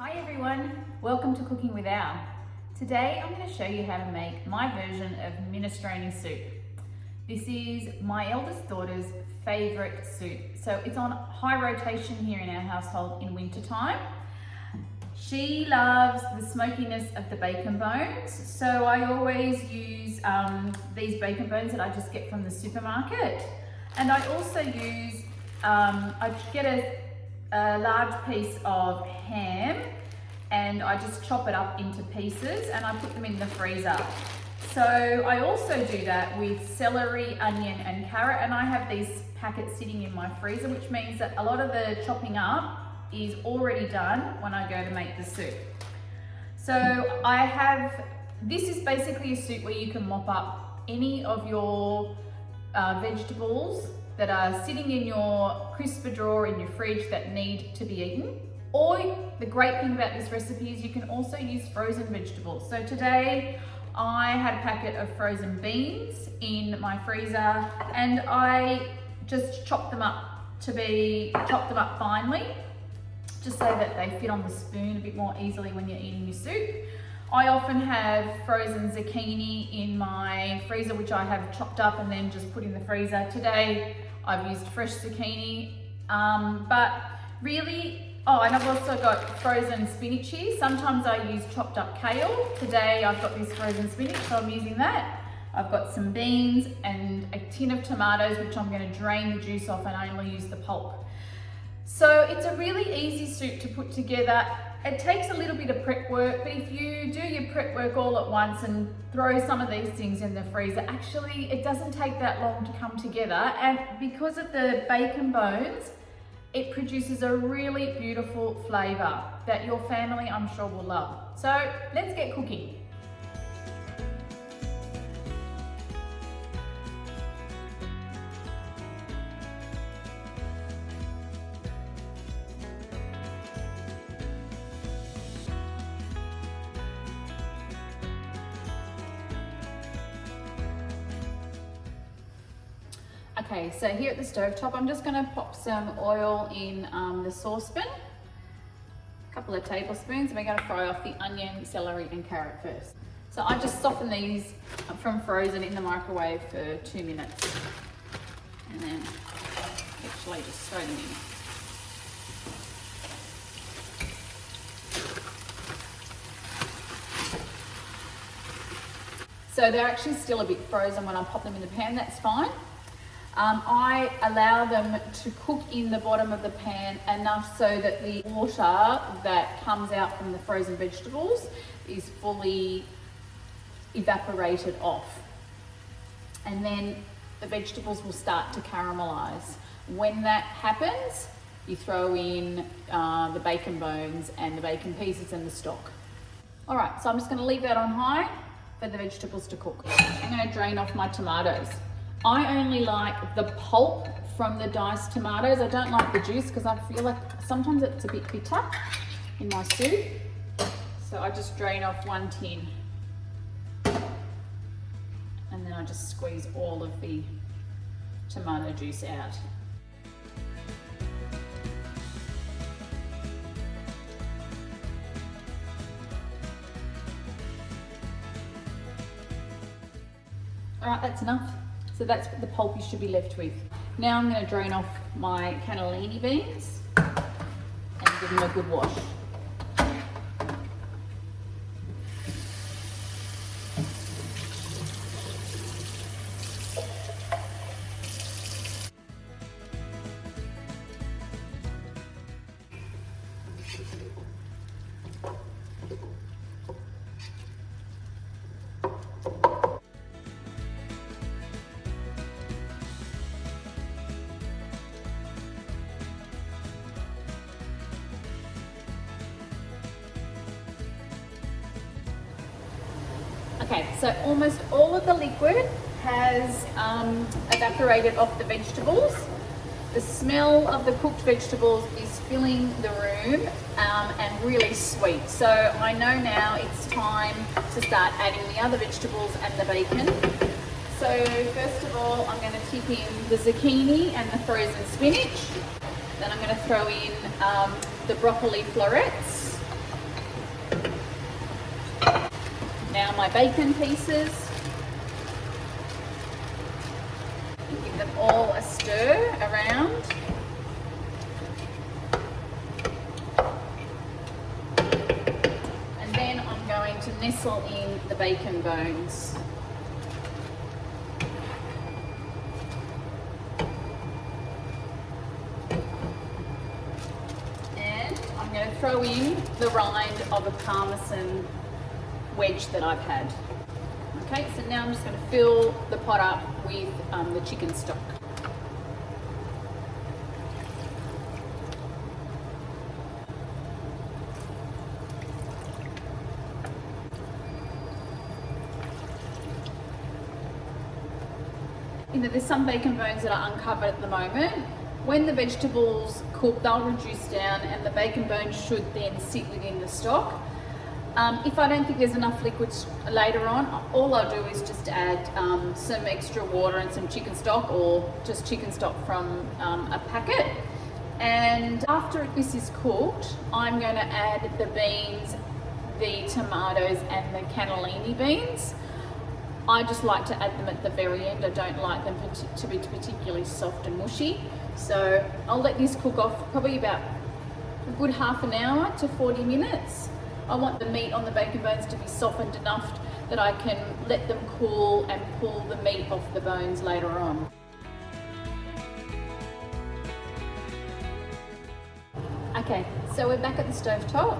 Hi everyone, welcome to Cooking with Al. Today I'm going to show you how to make my version of minestrone soup. This is my eldest daughter's favourite soup, so it's on high rotation here in our household in winter time. She loves the smokiness of the bacon bones, so I always use these bacon bones that I just get from the supermarket, and I also use, I get a large piece of ham and I just chop it up into pieces and I put them in the freezer. So I also do that with celery, onion and carrot, and I have these packets sitting in my freezer, which means that a lot of the chopping up is already done when I go to make the soup. So this is basically a soup where you can mop up any of your vegetables that are sitting in your crisper drawer in your fridge that need to be eaten. Or the great thing about this recipe is you can also use frozen vegetables. So today I had a packet of frozen beans in my freezer and I just chopped them up finely, just so that they fit on the spoon a bit more easily when you're eating your soup. I often have frozen zucchini in my freezer, which I have chopped up and then just put in the freezer. Today I've used fresh zucchini, but really, and I've also got frozen spinach here. Sometimes I use chopped up kale. Today I've got this frozen spinach, so I'm using that. I've got some beans and a tin of tomatoes, which I'm going to drain the juice off and only use the pulp. So it's a really easy soup to put together. It takes a little bit of prep work, but if you do your prep work all at once and throw some of these things in the freezer, actually it doesn't take that long to come together. And because of the bacon bones, it produces a really beautiful flavour that your family, I'm sure, will love. So let's get cooking. Okay, so here at the stovetop, I'm just going to pop some oil in the saucepan, a couple of tablespoons, and we're going to fry off the onion, celery and carrot first. So I just soften these from frozen in the microwave for 2 minutes, and then actually just throw them in. So they're actually still a bit frozen when I pop them in the pan, that's fine. I allow them to cook in the bottom of the pan enough so that the water that comes out from the frozen vegetables is fully evaporated off. And then the vegetables will start to caramelize. When that happens, you throw in the bacon bones and the bacon pieces and the stock. All right, so I'm just going to leave that on high for the vegetables to cook. I'm going to drain off my tomatoes. I only like the pulp from the diced tomatoes. I don't like the juice because I feel like sometimes it's a bit bitter in my soup. So I just drain off 1 tin. And then I just squeeze all of the tomato juice out. All right, that's enough. So that's the pulp you should be left with. Now I'm going to drain off my cannellini beans and give them a good wash. Okay, so almost all of the liquid has evaporated off the vegetables. The smell of the cooked vegetables is filling the room and really sweet. So I know now it's time to start adding the other vegetables and the bacon. So first of all, I'm going to tip in the zucchini and the frozen spinach. Then I'm going to throw in the broccoli florets. Now my bacon pieces. Give them all a stir around. And then I'm going to nestle in the bacon bones. And I'm going to throw in the rind of a parmesan wedge that I've had. Okay, so now I'm just going to fill the pot up with the chicken stock. There's some bacon bones that are uncovered at the moment. When the vegetables cook, they'll reduce down and the bacon bones should then sit within the stock. If I don't think there's enough liquids later on, all I'll do is just add some extra water and some chicken stock, or just chicken stock from a packet. And after this is cooked, I'm going to add the beans, the tomatoes and the cannellini beans. I just like to add them at the very end. I don't like them to be particularly soft and mushy. So I'll let this cook off probably about a good half an hour to 40 minutes. I want the meat on the bacon bones to be softened enough that I can let them cool and pull the meat off the bones later on. Okay, so we're back at the stove top,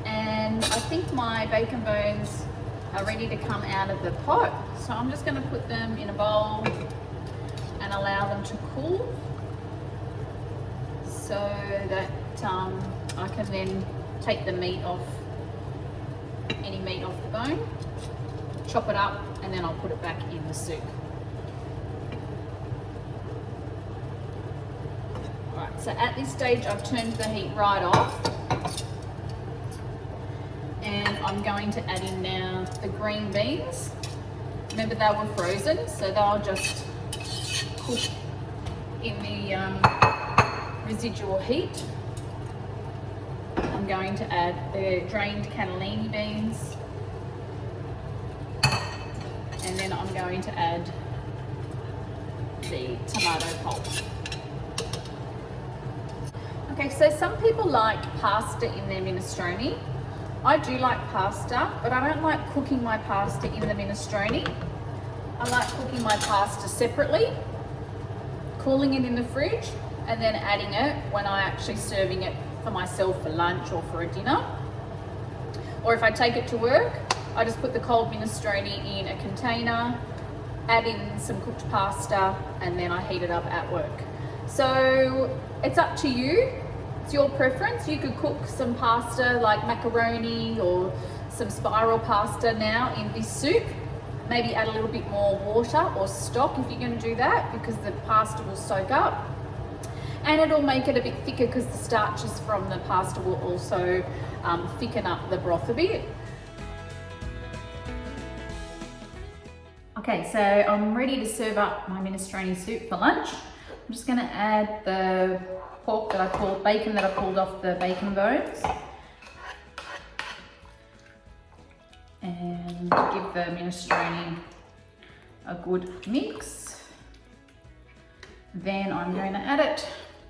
and I think my bacon bones are ready to come out of the pot. So I'm just going to put them in a bowl and allow them to cool so that I can then take the meat off, any meat off the bone, chop it up, and then I'll put it back in the soup. Alright, so at this stage I've turned the heat right off, and I'm going to add in now the green beans. Remember, they were frozen, so they'll just cook in the residual heat. I'm going to add the drained cannellini beans, and then I'm going to add the tomato pulp. Okay, so some people like pasta in their minestrone. I do like pasta, but I don't like cooking my pasta in the minestrone. I like cooking my pasta separately, cooling it in the fridge, and then adding it when I'm actually serving it for myself for lunch or for a dinner. Or if I take it to work, I just put the cold minestrone in a container, add in some cooked pasta, and then I heat it up at work. So it's up to you. It's your preference. You could cook some pasta like macaroni or some spiral pasta now in this soup. Maybe add a little bit more water or stock if you're going to do that, because the pasta will soak up. And it'll make it a bit thicker because the starches from the pasta will also thicken up the broth a bit. Okay, so I'm ready to serve up my minestrone soup for lunch. I'm just going to add the pork that bacon that I pulled off the bacon bones, and give the minestrone a good mix. Then I'm going to add it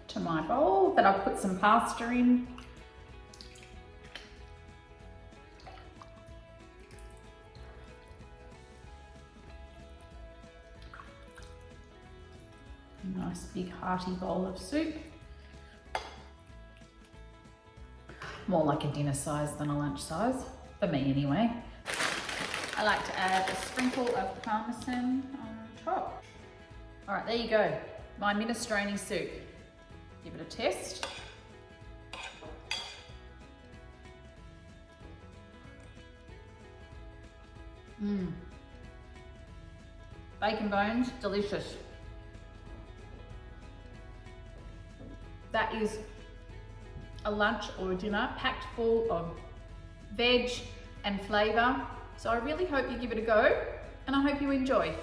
to my bowl that I've put some pasta in. Nice big hearty bowl of soup. More like a dinner size than a lunch size, for me anyway. I like to add a sprinkle of parmesan on top. All right, there you go, my minestrone soup. Give it a test. Bacon bones, delicious. That is a lunch or a dinner packed full of veg and flavour. So I really hope you give it a go, and I hope you enjoy.